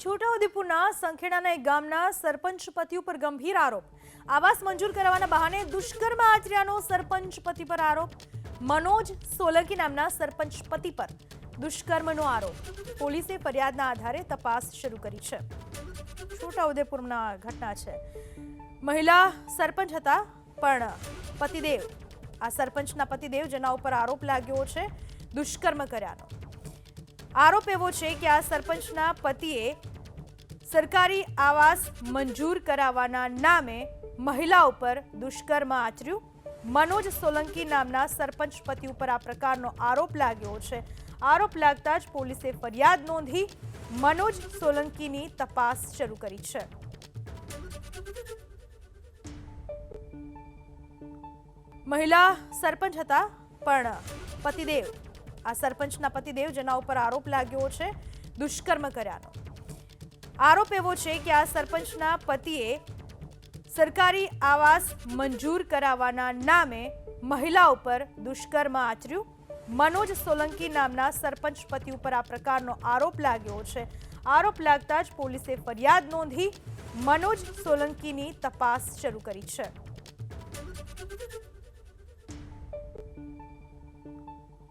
છોટાઉદેપુરના સંખેડાના એક ગામના સરપંચ પતિ ઉપર ગંભીર આરોપ. આવાસ મંજૂર કરવાના બહાને દુષ્કર્મ આચર્યાનો સરપંચ પતિ પર આરોપ. મનોજ સોલંકી નામના સરપંચ પતિ પર દુષ્કર્મનો આરોપ. પોલીસે ફરિયાદના આધારે તપાસ શરૂ કરી છે. છોટાઉદેપુરના ઘટના છે. મહિલા સરપંચ હતા, પણ પતિદેવ, આ સરપંચના પતિદેવ જેના ઉપર આરોપ લાગ્યો છે દુષ્કર્મ કર્યાનો. આરોપ એવો છે કે આ સરપંચના પતિએ સરકારી આવાસ મંજૂર કરાવવાના નામે મહિલા ઉપર દુષ્કર્મ આચર્યું. મનોજ સોલંકી નામના સરપંચ પતિ ઉપર આ પ્રકારનો આરોપ લાગ્યો છે. આરોપ લાગતા જ પોલીસે ફરિયાદ નોંધી મનોજ સોલંકીની તપાસ શરૂ કરી છે. મહિલા સરપંચ હતા, પણ પતિદેવ, આ સરપંચના પતિદેવ જેના ઉપર આરોપ લાગ્યો છે દુષ્કર્મ કર્યાનો. આરોપ એવો છે કે આ સરપંચના પતિએ સરકારી આવાસ મંજૂર કરાવવાના નામે મહિલા ઉપર દુષ્કર્મ આચર્યું. મનોજ સોલંકી નામના સરપંચ પતિ ઉપર આ પ્રકારનો આરોપ લાગ્યો છે. આરોપ લાગતા જ પોલીસે ફરિયાદ નોંધી મનોજ સોલંકીની તપાસ શરૂ કરી છે.